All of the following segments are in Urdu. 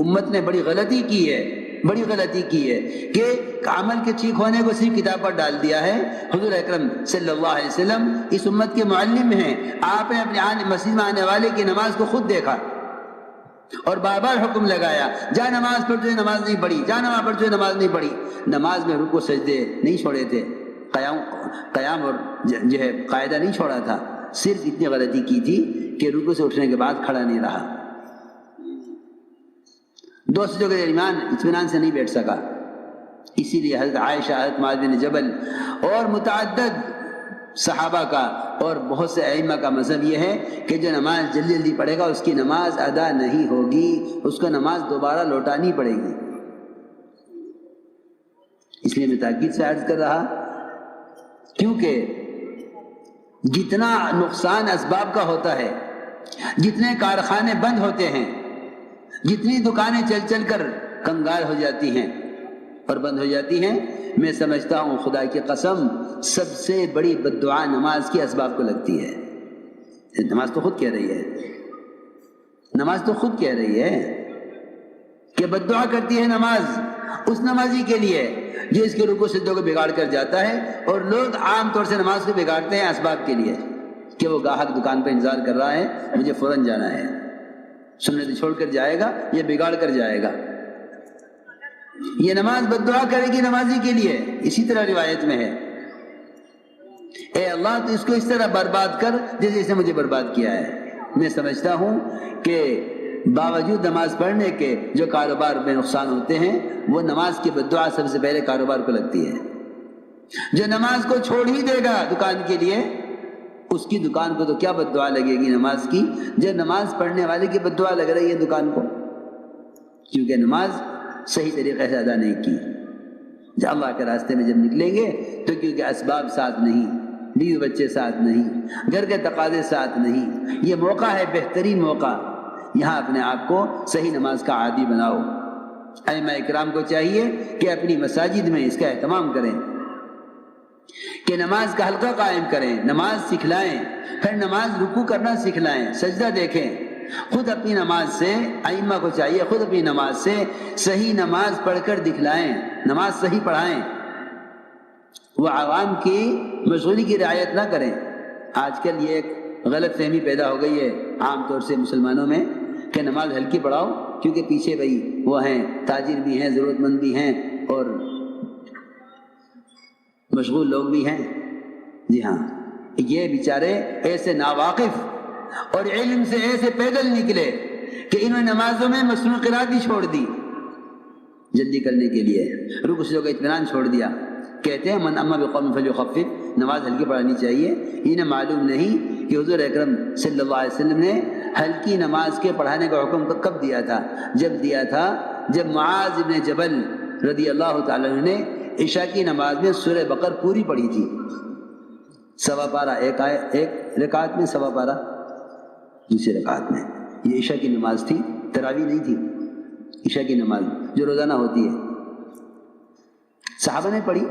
امت نے بڑی غلطی کی ہے کہ عمل کے ٹھیک ہونے کو صرف کتاب پر ڈال دیا ہے۔ حضور اکرم صلی اللہ علیہ وسلم اس امت کے معلم ہیں، آپ نے اپنے مسجد میں آنے والے کی نماز کو خود دیکھا اور بار بار حکم لگایا، جا نماز پڑھ جو نماز نہیں پڑھی، جا نماز پڑھ جو نماز نہیں پڑھی۔ نماز میں رکوع سجدے نہیں چھوڑے تھے، قیام اور جو ہے قاعدہ نہیں چھوڑا تھا، صرف اتنی غلطی کی تھی کہ رکوع سے اٹھنے کے بعد کھڑا نہیں رہا، دو سجدوں کے درمیان اطمینان سے نہیں بیٹھ سکا۔ اسی لیے حضرت عائشہ، حضرت معاذ بن جبل اور متعدد صحابہ کا اور بہت سے ائمہ کا مذہب یہ ہے کہ جو نماز جلدی جلدی پڑھے گا اس کی نماز ادا نہیں ہوگی، اس کو نماز دوبارہ لوٹانی پڑے گی۔ اس لیے میں تاکید سے عرض کر رہا، کیونکہ جتنا نقصان اسباب کا ہوتا ہے، جتنے کارخانے بند ہوتے ہیں، جتنی دکانیں چل چل کر کنگال ہو جاتی ہیں اور بند ہو جاتی ہیں، میں سمجھتا ہوں خدا کی قسم سب سے بڑی بد دعا نماز کی اسباب کو لگتی ہے۔ نماز تو خود کہہ رہی ہے کہ بد دعا کرتی ہے نماز اس نمازی کے لیے جو اس کے رکوع سجدوں کو بگاڑ کر جاتا ہے، اور لوگ عام طور سے نماز کو بگاڑتے ہیں اسباب کے لیے کہ وہ گاہک دکان پہ انتظار کر رہا ہے، مجھے فوراً جانا ہے، سنت چھوڑ کر جائے گا یا بگاڑ کر جائے گا۔ یہ نماز بد دعا کرے گی نمازی کے لیے۔ اسی طرح روایت میں ہے، اے اللہ تو اس کو اس طرح برباد کر جیسے اس نے مجھے برباد کیا ہے۔ میں سمجھتا ہوں کہ باوجود نماز پڑھنے کے جو کاروبار میں نقصان ہوتے ہیں، وہ نماز کی بد دعا سب سے پہلے کاروبار کو لگتی ہے۔ جو نماز کو چھوڑ ہی دے گا دکان کے لیے، اس کی دکان کو تو کیا بد دعا لگے گی نماز کی، جو نماز پڑھنے والے کی بد دعا لگ رہی ہے دکان کو، کیونکہ نماز صحیح طریقے سے ادا نہیں کی۔ جب اللہ کے راستے میں جب نکلیں گے تو کیونکہ اسباب ساتھ نہیں، بیوی بچے ساتھ نہیں، گھر کے تقاضے ساتھ نہیں، یہ موقع ہے، بہترین موقع، یہاں اپنے آپ کو صحیح نماز کا عادی بناؤ۔ ائمہ اکرام کو چاہیے کہ اپنی مساجد میں اس کا اہتمام کریں، کہ نماز کا حلقہ قائم کریں، نماز سکھلائیں، پھر نماز رکوع کرنا سکھلائیں، سجدہ دیکھیں، خود اپنی نماز سے، ائمہ کو چاہیے خود اپنی نماز سے صحیح نماز پڑھ کر دکھلائیں، نماز صحیح پڑھائیں، وہ عوام کی مشغولی کی رعایت نہ کریں۔ آج کل یہ ایک غلط فہمی پیدا ہو گئی ہے عام طور سے مسلمانوں میں کہ نماز ہلکی پڑھاؤ کیونکہ پیچھے بھائی وہ ہیں، تاجر بھی ہیں، ضرورت مند بھی ہیں اور مشغول لوگ بھی ہیں۔ جی ہاں، یہ بیچارے ایسے ناواقف اور علم سے ایسے پیدل نکلے کہ انہوں نے نمازوں میں مسنون قرات ہی چھوڑ دی جلدی کرنے کے لیے، رکوع سجدوں کا اطمینان چھوڑ دیا۔ کہتے ہیں من اما بقوم فلیخفف، نماز ہلکی پڑھانی چاہیے۔ انہیں معلوم نہیں کہ حضور اکرم صلی اللہ علیہ وسلم نے ہلکی نماز کے پڑھانے کا حکم کب دیا تھا؟ جب معاذ بن جبل رضی اللہ تعالیٰ عنہ نے عشاء کی نماز میں سورہ بقر پوری پڑھی تھی، سوا پارہ ایک رکعت میں، سوا پارہ دوسری رکعت میں۔ یہ عشاء کی نماز تھی، تراویح نہیں تھی، عشاء کی نماز جو روزانہ ہوتی ہے۔ صحابہ نے پڑھی،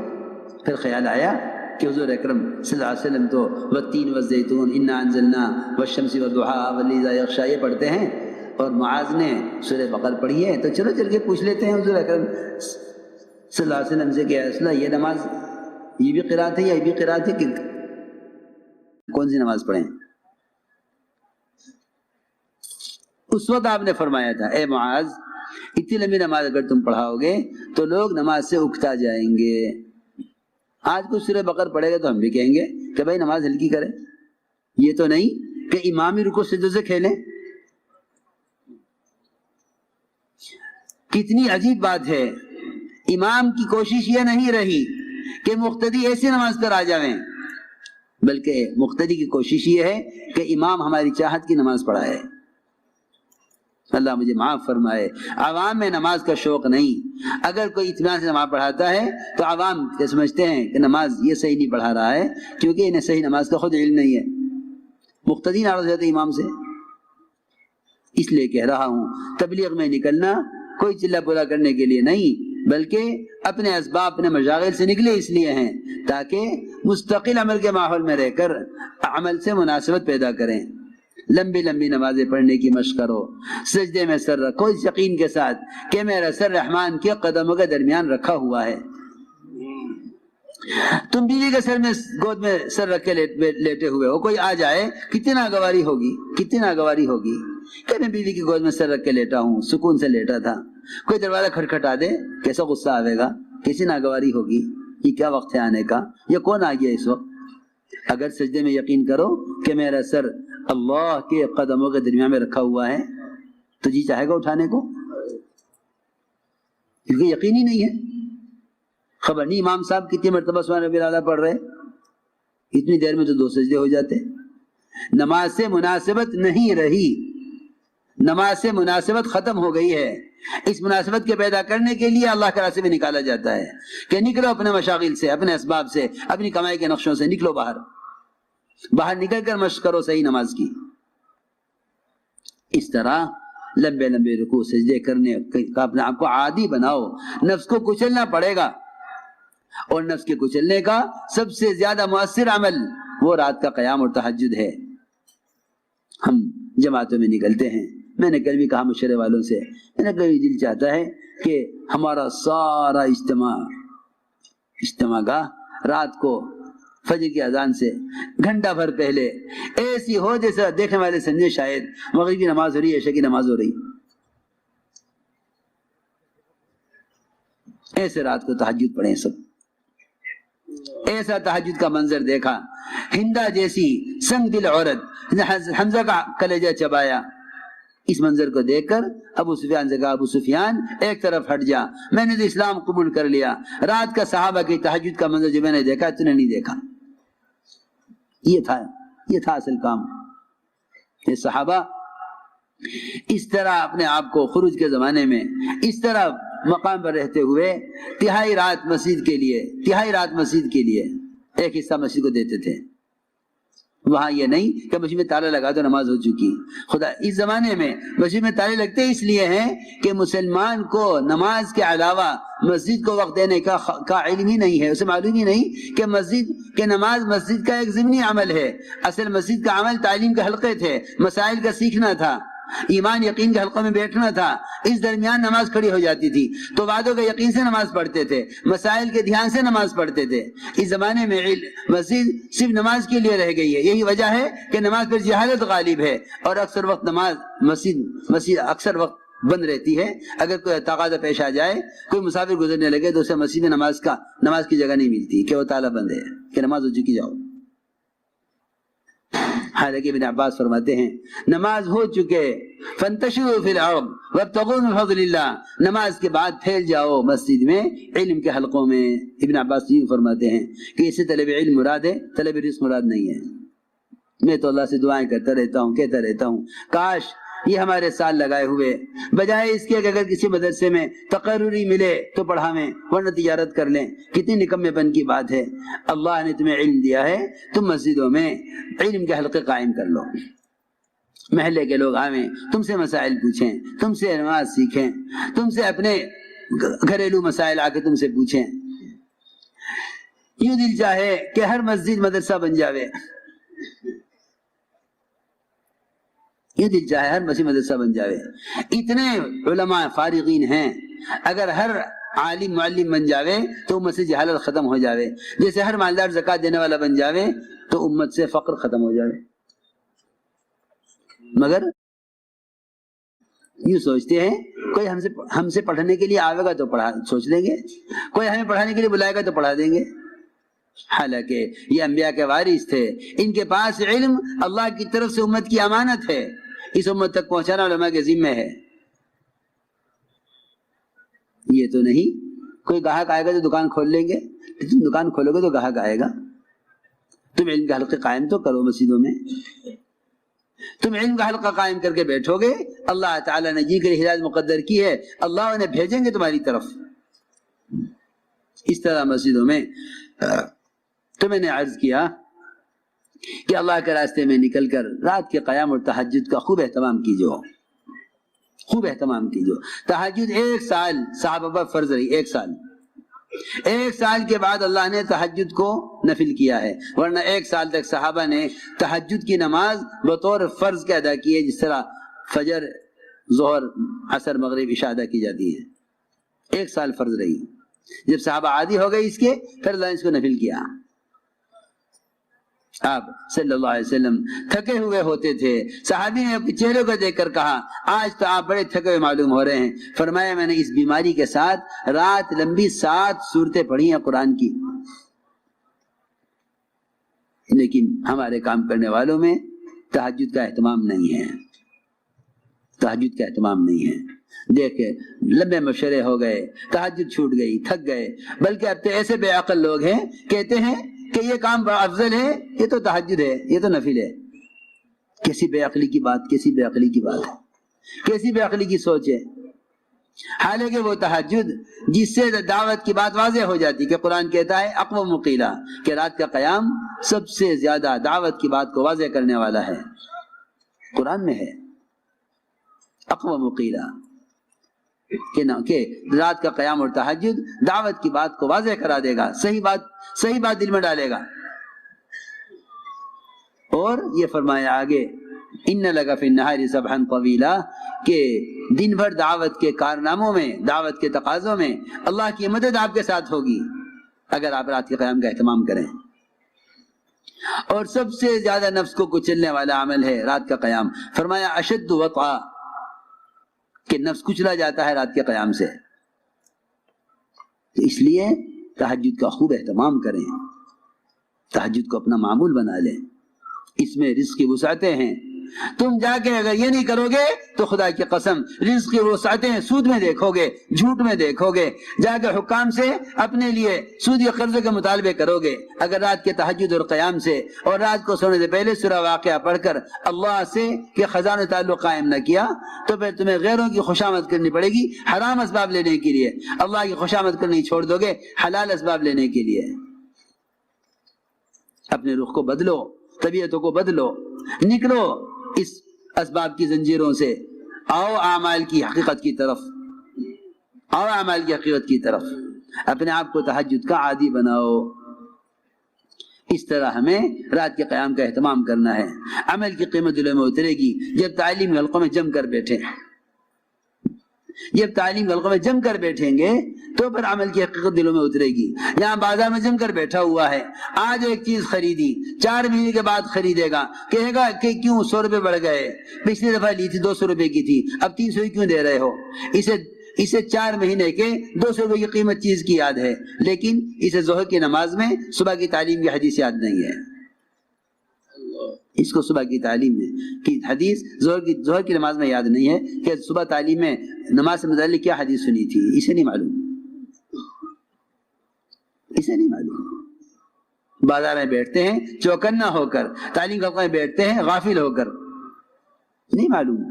پھر خیال آیا کہ حضور اکرم صلی اللہ علیہ وسلم تو والتین والزیتون انا انزلنا والشمس والضحیٰ واللیل اذا یغشی یہ پڑھتے ہیں، اور معاذ نے سورہ بقر پڑھی ہے، تو چلو چل کے پوچھ لیتے ہیں حضور اکرم صلی اللہ علیہ وسلم سے کہ رسول اللہ یہ نماز یہ بھی قرات ہے یا یہ بھی قرات ہے، کہ کون سی نماز پڑھیں؟ اس وقت آپ نے فرمایا تھا اے معاذ اتنی لمبی نماز اگر تم پڑھاؤ گے تو لوگ نماز سے اکتا جائیں گے۔ آج کوئی سورہ بقر پڑھے گا تو ہم بھی کہیں گے کہ بھائی نماز ہلکی کرے، یہ تو نہیں کہ امامی رکوع سجدوں سے کھیلیں۔ کتنی عجیب بات ہے، امام کی کوشش یہ نہیں رہی کہ مقتدی ایسی نماز پر آ جائیں، بلکہ مقتدی کی کوشش یہ ہے کہ امام ہماری چاہت کی نماز پڑھائے۔ اللہ مجھے معاف فرمائے، عوام میں نماز کا شوق نہیں۔ اگر کوئی اطمینان سے نماز پڑھاتا ہے تو عوام یہ سمجھتے ہیں کہ نماز یہ صحیح نہیں پڑھا رہا ہے، کیونکہ انہیں صحیح نماز کا خود علم نہیں ہے، مقتدی ناراض ہو جاتے امام سے۔ اس لیے کہہ رہا ہوں تبلیغ میں نکلنا کوئی چلا پلا کرنے کے لیے نہیں، بلکہ اپنے اسباب اپنے مشاغل سے نکلے اس لیے ہیں تاکہ مستقل عمل کے ماحول میں رہ کر عمل سے مناسبت پیدا کریں۔ لمبی لمبی نمازیں پڑھنے کی مشق کرو، سجدے میں سر رکھو اس یقین کے ساتھ کہ میرا سر رحمان کے قدموں کے درمیان رکھا ہوا ہے۔ تم بیوی کے سر میں گود میں سر رکھ کے لیٹے ہوئے ہو، کوئی آ جائے کتنی ناگواری ہوگی، کتنی ناگواری ہوگی کہ میں بیوی کی گود میں سر رکھ کے لیٹا ہوں، سکون سے لیٹا تھا، کوئی دروازہ کھٹکھٹا دے کیسا غصہ آئے گا، کیسی ناگواری ہوگی، یہ کیا وقت ہے آنے کا، یہ کون آ گیا اس وقت۔ اگر سجدے میں یقین کرو کہ میرا سر اللہ کے قدموں کے درمیان میں رکھا ہوا ہے تو جی چاہے گا اٹھانے کو، کیونکہ یقین ہی نہیں ہے۔ خبر نہیں امام صاحب کتنی مرتبہ سبحان ربی الاعلیٰ پڑھ رہے، اتنی دیر میں تو 2 سجدے ہو جاتے۔ نماز سے مناسبت نہیں رہی، نماز سے مناسبت ختم ہو گئی ہے۔ اس مناسبت کے پیدا کرنے کے لیے اللہ کے راستے میں نکالا جاتا ہے کہ نکلو اپنے مشاغل سے، اپنے اسباب سے، اپنی کمائی کے نقشوں سے نکلو باہر، باہر نکل کر مشق کرو صحیح نماز کی۔ اس طرح لمبے لمبے رکوع سجدے کرنے کا اپنے آپ کو عادی بناؤ، نفس کو کچلنا پڑے گا، اور نفس کے کچلنے کا سب سے زیادہ مؤثر عمل وہ رات کا قیام اور تہجد ہے۔ ہم جماعتوں میں نکلتے ہیں، میں نے کل بھی کہا مشورے والوں سے، میں نے کبھی دل چاہتا ہے کہ ہمارا سارا اجتماع گاہ رات کو فجر کی اذان سے گھنٹہ بھر پہلے ایسی ہو جیسا دیکھنے والے سمجھے شاید مغرب کی نماز ہو رہی ہے، عشاء کی نماز ہو رہی، ایسے رات کو تہجد پڑھیں سب۔ ایسا تہجد کا منظر دیکھا، ہندا جیسی سنگ دل عورت حمزہ کا کلیجہ چبایا، اس منظر کو دیکھ کر ابو سفیان سے کہا ابو سفیان ایک طرف ہٹ جا، میں نے تو اسلام قبول کر لیا، رات کا صحابہ کی تہجد کا منظر جو میں نے دیکھا تو نے نہیں دیکھا۔ یہ تھا اصل کام۔ یہ صحابہ اس طرح اپنے آپ کو خروج کے زمانے میں اس طرح مقام پر رہتے ہوئے تہائی رات مسجد کے لیے ایک حصہ مسجد کو دیتے تھے۔ وہاں یہ نہیں کہ مسجد میں تالا لگا تو نماز ہو چکی، خدا اس زمانے میں مسجد میں تالے لگتے اس لیے ہیں کہ مسلمان کو نماز کے علاوہ مسجد کو وقت دینے کا علم ہی نہیں ہے، اسے معلوم ہی نہیں کہ نماز مسجد کا ایک ضمنی عمل ہے۔ اصل مسجد کا عمل تعلیم کے حلقے تھے، مسائل کا سیکھنا تھا، ایمان یقین کے حلقوں میں بیٹھنا تھا، اس درمیان نماز کھڑی ہو جاتی تھی تو وعدوں کے یقین سے نماز پڑھتے تھے، مسائل کے دھیان سے نماز پڑھتے تھے۔ اس زمانے میں مسجد صرف نماز کے لیے رہ گئی ہے، یہی وجہ ہے کہ نماز پر جہالت غالب ہے، اور اکثر وقت مسجد اکثر وقت بند رہتی ہے۔ اگر کوئی تقاضا پیش آ جائے، کوئی مسافر گزرنے لگے تو اسے مسجد میں نماز کی جگہ نہیں ملتی کہ وہ تالا بند ہے کہ نماز ہو چکی جاؤ۔ حالانکہ ابن عباس فرماتے ہیں نماز ہو چکے فانتشروا فی الارض وابتغوا من فضل اللہ، نماز کے بعد پھیل جاؤ مسجد میں، علم کے حلقوں میں۔ ابن عباس یہ فرماتے ہیں کہ اسے طلب علم مراد ہے، طلب رزق مراد نہیں ہے۔ میں تو اللہ سے دعائیں کرتا رہتا ہوں، کہتا رہتا ہوں کاش یہ ہمارے سال لگائے ہوئے بجائے اس کے کہ اگر کسی مدرسے میں تقرری ملے تو پڑھاویں ورنہ تجارت کر لیں، کتنی نکمے پن کی بات ہے۔ اللہ نے تمہیں علم دیا ہے، تم مسجدوں میں علم کے حلقے قائم کر لو، محلے کے لوگ آویں، تم سے مسائل پوچھیں، تم سے نماز سیکھیں، تم سے اپنے گھریلو مسائل آ کے تم سے پوچھیں۔ یوں دل چاہے کہ ہر مسجد مدرسہ بن جاوے، یہ دل چاہے ہر مسجد مدرسہ بن جاوے۔ اتنے علماء فارغین ہیں، اگر ہر عالم معلم بن جاوے تو امت سے جہالت ختم ہو جاوے، جیسے ہر مالدار زکوٰۃ دینے والا بن جاوے تو امت سے فقر ختم ہو جاوے۔ مگر یوں سوچتے ہیں کوئی ہم سے پڑھنے کے لیے آئے گا تو سوچ لیں گے، کوئی ہمیں پڑھانے کے لیے بلائے گا تو پڑھا دیں گے۔ حالانکہ یہ انبیاء کے وارث تھے، ان کے پاس علم اللہ کی طرف سے امت کی امانت ہے، اس امت تک پہنچانا علماء کے ذمہ ہے۔ یہ تو نہیں کوئی گاہک آئے گا تو دکان کھول لیں گے، تم دکان کھولو گے تو گاہک آئے گا۔ تم علم کا حلقہ قائم تو کرو مسجدوں میں، تم علم کا حلقہ قائم کر کے بیٹھو گے، اللہ تعالیٰ نے جی کر ہدایت مقدر کی ہے، اللہ انہیں بھیجیں گے تمہاری طرف۔ اس طرح مسجدوں میں تو میں نے عرض کیا کہ اللہ کے راستے میں نکل کر رات کے قیام اور تہجد کا خوب اہتمام کیجو، خوب اہتمام کیجو۔ تہجد 1 سال صحابہ پر فرض رہی، 1 سال ایک سال کے بعد اللہ نے تہجد کو نفل کیا ہے، ورنہ ایک سال تک صحابہ نے تہجد کی نماز بطور فرض کے ادا کی ہے، جس طرح فجر، ظہر، عصر، مغرب، عشاء ادا کی جاتی ہے۔ ایک سال فرض رہی، جب صحابہ عادی ہو گئے اس کے، پھر اللہ نے اس کو نفل کیا۔ آپ صلی اللہ علیہ وسلم تھکے ہوئے ہوتے تھے، صحابی نے اپنے چہرے کو دیکھ کر کہا آج تو آپ بڑے تھکے ہوئے معلوم ہو رہے ہیں۔ فرمایا میں نے اس بیماری کے ساتھ رات لمبی 7 سورتیں پڑھی ہیں قرآن کی، لیکن ہمارے کام کرنے والوں میں تہجد کا اہتمام نہیں ہے، تہجد کا اہتمام نہیں ہے۔ دیکھے لمبے مشورے ہو گئے، تہجد چھوٹ گئی، تھک گئے، بلکہ اب تو ایسے بے عقل لوگ ہیں کہتے ہیں کہ یہ کام بڑا افضل ہے، یہ تو تہجد ہے، یہ تو نفل ہے۔ کیسی بے عقلی کی بات، کیسی بے عقلی کی بات ہے، کیسی بے عقلی کی سوچ ہے۔ حالانکہ وہ تہجد جس سے دعوت کی بات واضح ہو جاتی کہ قرآن کہتا ہے اقوم قیلا، کہ رات کا قیام سب سے زیادہ دعوت کی بات کو واضح کرنے والا ہے، قرآن میں ہے اقوم قیلا کہ رات کا قیام اور تہجد دعوت کی بات کو واضح کرا دے گا، صحیح بات دل میں ڈالے گا۔ اور یہ فرمایا آگے ان لک فی النہار سبحا طویلا، کہ دن بھر دعوت کے کارناموں میں، دعوت کے تقاضوں میں اللہ کی مدد آپ کے ساتھ ہوگی اگر آپ رات کے قیام کا اہتمام کریں۔ اور سب سے زیادہ نفس کو کچلنے والا عمل ہے رات کا قیام۔ فرمایا اشد وطئا، کہ نفس کچلا جاتا ہے رات کے قیام سے۔ تو اس لیے تہجد کا خوب اہتمام کریں، تہجد کو اپنا معمول بنا لیں، اس میں رزق کی وسعتیں ہیں۔ تم جا کے اگر یہ نہیں کرو گے تو خدا کی قسم رزق کی وسعتیں سود میں دیکھو گے، جھوٹ میں دیکھو گے، جا کے حکام سے اپنے لیے سود یا قرضے کے مطالبے کرو گے۔ اگر رات کے تہجد اور قیام سے اور رات کو سونے سے پہلے سورہ واقعہ پڑھ کر اللہ سے کہ خزانہ تعلق قائم نہ کیا تو پھر تمہیں غیروں کی خوشامد کرنی پڑے گی حرام اسباب لینے کے لیے۔ اللہ کی خوشامد کرنی چھوڑ دو گے حلال اسباب لینے کے لیے۔ اپنے رخ کو بدلو، طبیعتوں کو بدلو، نکلو اس اسباب کی زنجیروں سے، آؤ اعمال کی حقیقت کی طرف، آؤ اعمال کی حقیقت کی طرف، اپنے آپ کو تہجد کا عادی بناؤ۔ اس طرح ہمیں رات کے قیام کا اہتمام کرنا ہے۔ عمل کی قیمت دلوں میں اترے گی جب تعلیم حلقوں میں جم کر بیٹھیں، جب تعلیم حلقوں میں جم کر بیٹھیں گے تو پھر عمل کی حقیقت دلوں میں اترے گی۔ یہاں بازار میں جم کر بیٹھا ہوا ہے، آج ایک چیز خریدی، 4 مہینے کے بعد خریدے گا، کہے گا کہ کیوں 100 روپے بڑھ گئے، پچھلی دفعہ لی تھی 200 روپے کی تھی، اب 300 کیوں دے رہے ہو؟ اسے 4 مہینے کے 200 روپے کی قیمت چیز کی یاد ہے، لیکن اسے ظہر کی نماز میں صبح کی تعلیم کی حدیث یاد نہیں ہے۔ اس کو صبح کی تعلیم میں کی حدیث ظہر کی نماز میں یاد نہیں ہے کہ صبح تعلیم میں نماز سے متعلق کیا حدیث سنی تھی، اسے نہیں معلوم، اسے نہیں معلوم۔ بازار میں بیٹھتے ہیں چوکنا ہو کر، تعلیم حلقہ میں بیٹھتے ہیں غافل ہو کر، نہیں معلوم۔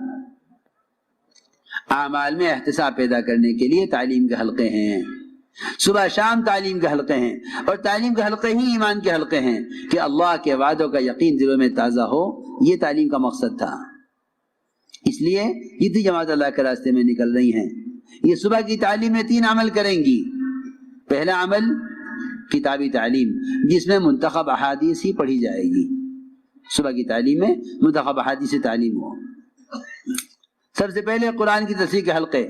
اعمال میں احتساب پیدا کرنے کے لیے تعلیم کے حلقے ہیں، صبح شام تعلیم کے حلقے ہیں، اور تعلیم کے حلقے ہی ایمان کے حلقے ہیں کہ اللہ کے وعدوں کا یقین دلوں میں تازہ ہو۔ یہ تعلیم کا مقصد تھا۔ اس لیے جتنی جماعت اللہ کے راستے میں نکل رہی ہیں یہ صبح کی تعلیم میں 3 عمل کریں گی۔ پہلا عمل کتابی تعلیم، جس میں منتخب احادیث ہی پڑھی جائے گی۔ صبح کی تعلیم میں منتخب احادیث سے تعلیم ہو۔ سب سے پہلے قرآن کی تفسیر کے حلقے،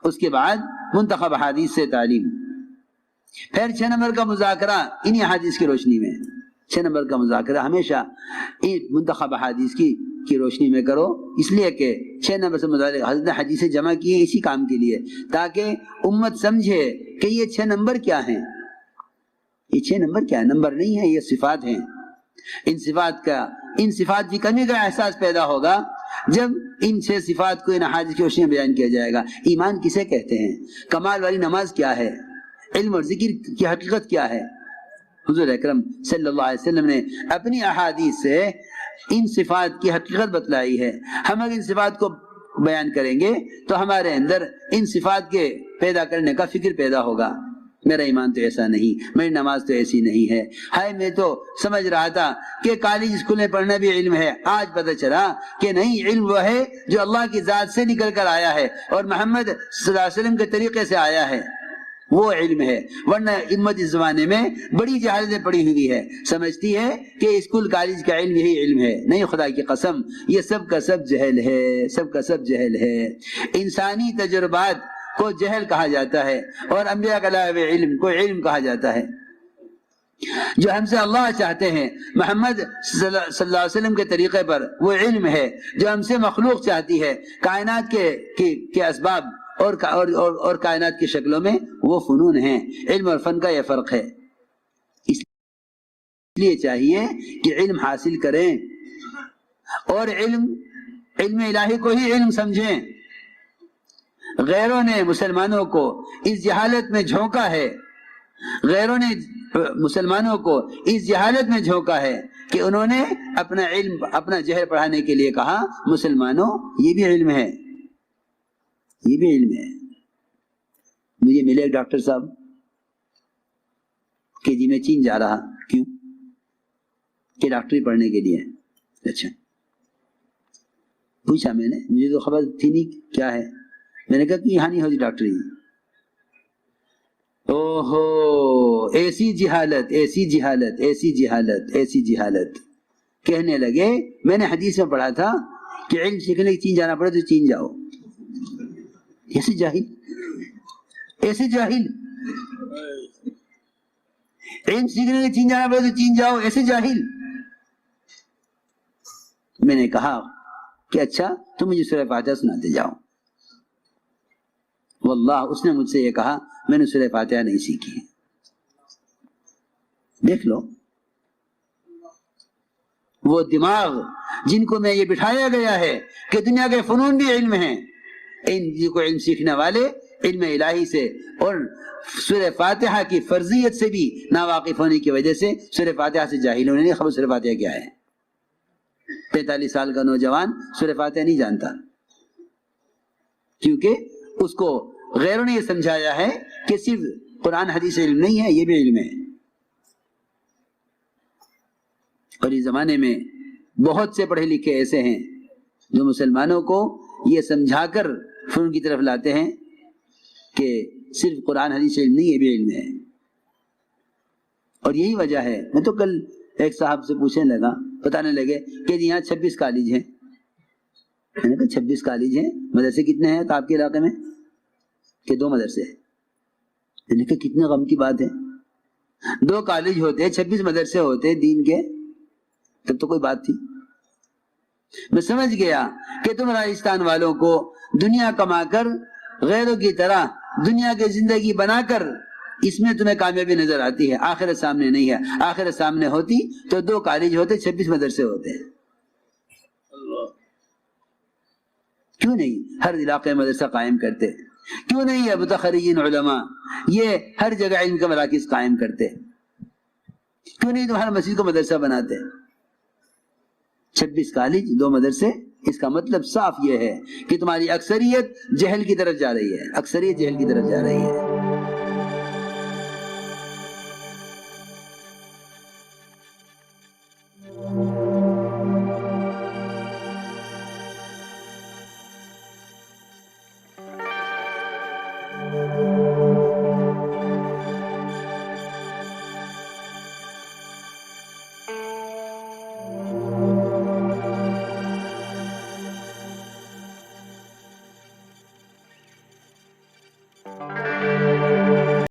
اس کے بعد منتخب احادیث سے تعلیم، پھر 6 نمبر کا مذاکرہ انہی احادیث کی روشنی میں۔ 6 نمبر کا مذاکرہ ہمیشہ منتخب احادیث کی روشنی میں کرو، اس لیے کہ 6 نمبر سے متعلق حضرت نے حدیثیں جمع کی ہیں اسی کام کے لیے، تاکہ امت سمجھے کہ یہ 6 نمبر کیا ہیں۔ یہ 6 نمبر کیا ہے؟ نمبر نہیں ہے، یہ صفات ہیں۔ ان صفات کی کمی کا احساس پیدا ہوگا جب ان 6 صفات کو ان احادیث کی روشنی میں بیان کیا جائے گا۔ ایمان کسے کہتے ہیں؟ کمال والی نماز کیا ہے؟ علم اور ذکر کی حقیقت کیا ہے؟ حضور اکرم صلی اللہ علیہ وسلم نے اپنی احادیث سے ان صفات کی حقیقت بتلائی ہے۔ ہم اگر ان صفات کو بیان کریں گے تو ہمارے اندر ان صفات کے پیدا کرنے کا فکر پیدا ہوگا۔ میرا ایمان تو ایسا نہیں، میری نماز تو ایسی نہیں ہے، ہائے میں تو سمجھ رہا تھا کہ کالج اسکول میں پڑھنا بھی علم ہے، آج پتہ چلا کہ نہیں، علم وہ ہے جو اللہ کی ذات سے نکل کر آیا ہے اور محمد صلی اللہ علیہ وسلم کے طریقے سے آیا ہے۔ وہ علم ہے. ورنہ امت اس زمانے میں بڑی جہالتیں پڑی ہوئی ہے, سمجھتی ہے کہ اسکول کالج کا علم یہی علم ہے. نہیں, خدا کی قسم یہ سب کا سب جہل ہے, سب کا سب جہل ہے. انسانی تجربات کو جہل کہا جاتا ہے اور انبیاء کے علاوہ علم کو علم کہا جاتا ہے. جو ہم سے اللہ چاہتے ہیں محمد صلی اللہ علیہ وسلم کے طریقے پر, وہ علم ہے. جو ہم سے مخلوق چاہتی ہے کائنات کے اسباب اور کائنات کی شکلوں میں, وہ فنون ہیں. علم اور فن کا یہ فرق ہے. اس لیے چاہیے کہ علم حاصل کریں اور علم الہی کو ہی علم سمجھیں. غیروں نے مسلمانوں کو اس جہالت میں جھونکا ہے, غیروں نے مسلمانوں کو اس جہالت میں جھونکا ہے کہ انہوں نے اپنا جہل پڑھانے کے لیے کہا مسلمانوں یہ بھی علم ہے, یہ بھی علم ہے. مجھے ملے ایک ڈاکٹر صاحب کہ جی میں چین جا رہا. کیوں؟ کہ ڈاکٹری پڑھنے کے لیے. اچھا, پوچھا میں نے, مجھے تو خبر تھی نہیں کیا ہے. میں نے کہا کہ یہاں نہیں ہوتی ڈاکٹری. اوہو, ایسی جہالت, ایسی جہالت, ایسی جہالت, ایسی جہالت. کہنے لگے میں نے حدیث میں پڑھا تھا کہ علم سیکھنے کی چین جانا پڑے تو چین جاؤ. ایسے جاہل, ایسے جاہل. علم سیکھنے کی چین جانا پڑے تو چین جاؤ, ایسے جاہل. میں نے کہا کہ اچھا تم مجھے سورہ فاتحہ سناتے جاؤ. واللہ اس نے مجھ سے یہ کہا میں نے سورہ فاتحہ نہیں سیکھی. دیکھ لو وہ دماغ جن کو میں یہ بٹھایا گیا ہے کہ دنیا کے فنون بھی علم ہیں, ان کو علم سیکھنے والے علم الہی سے اور سورہ فاتحہ کی فرضیت سے بھی ناواقف ہونے کی وجہ سے سورہ فاتحہ سے جاہل ہونے. نہیں خبر سورہ فاتحہ کیا ہے. 45 سال کا نوجوان سورہ فاتحہ نہیں جانتا, کیونکہ اس کو غیروں نے یہ سمجھایا ہے کہ صرف قرآن حدیث علم نہیں ہے, یہ بھی علم ہے. اور اس زمانے میں بہت سے پڑھے لکھے ایسے ہیں جو مسلمانوں کو یہ سمجھا کر فنون کی طرف لاتے ہیں کہ صرف قرآن حدیث علم نہیں, یہ بھی علم ہے. اور یہی وجہ ہے. میں تو کل ایک صاحب سے پوچھنے لگا, بتانے لگے کہ جی یہاں 26 کالج ہیں. میں نے کہا 26 کالج ہیں, مدرسے کتنے ہیں آپ کے علاقے میں؟ کہ 2 مدرسے ہیں. میں نے کہا کتنے غم کی بات ہے, 2 کالج ہوتے 26 مدرسے ہوتے دین کے, تب تو کوئی بات تھی. میں سمجھ گیا کہ تم راجستھان والوں کو دنیا کما کر غیروں کی طرح دنیا کی زندگی بنا کر اس میں تمہیں کامیابی نظر آتی ہے, آخرت سامنے نہیں ہے. آخرت سامنے ہوتی تو 2 کالج ہوتے 26 مدرسے ہوتے. کیوں نہیں ہر علاقے میں مدرسہ قائم کرتے؟ کیوں نہیں ہے متخرجین علماء یہ ہر جگہ علم کے مراکز قائم کرتے؟ کیوں نہیں تمہارا مسجد کو مدرسہ بناتے؟ 26 کالج 2 مدرسے, اس کا مطلب صاف یہ ہے کہ تمہاری اکثریت جہل کی طرف جا رہی ہے, اکثریت جہل کی طرف جا رہی ہے.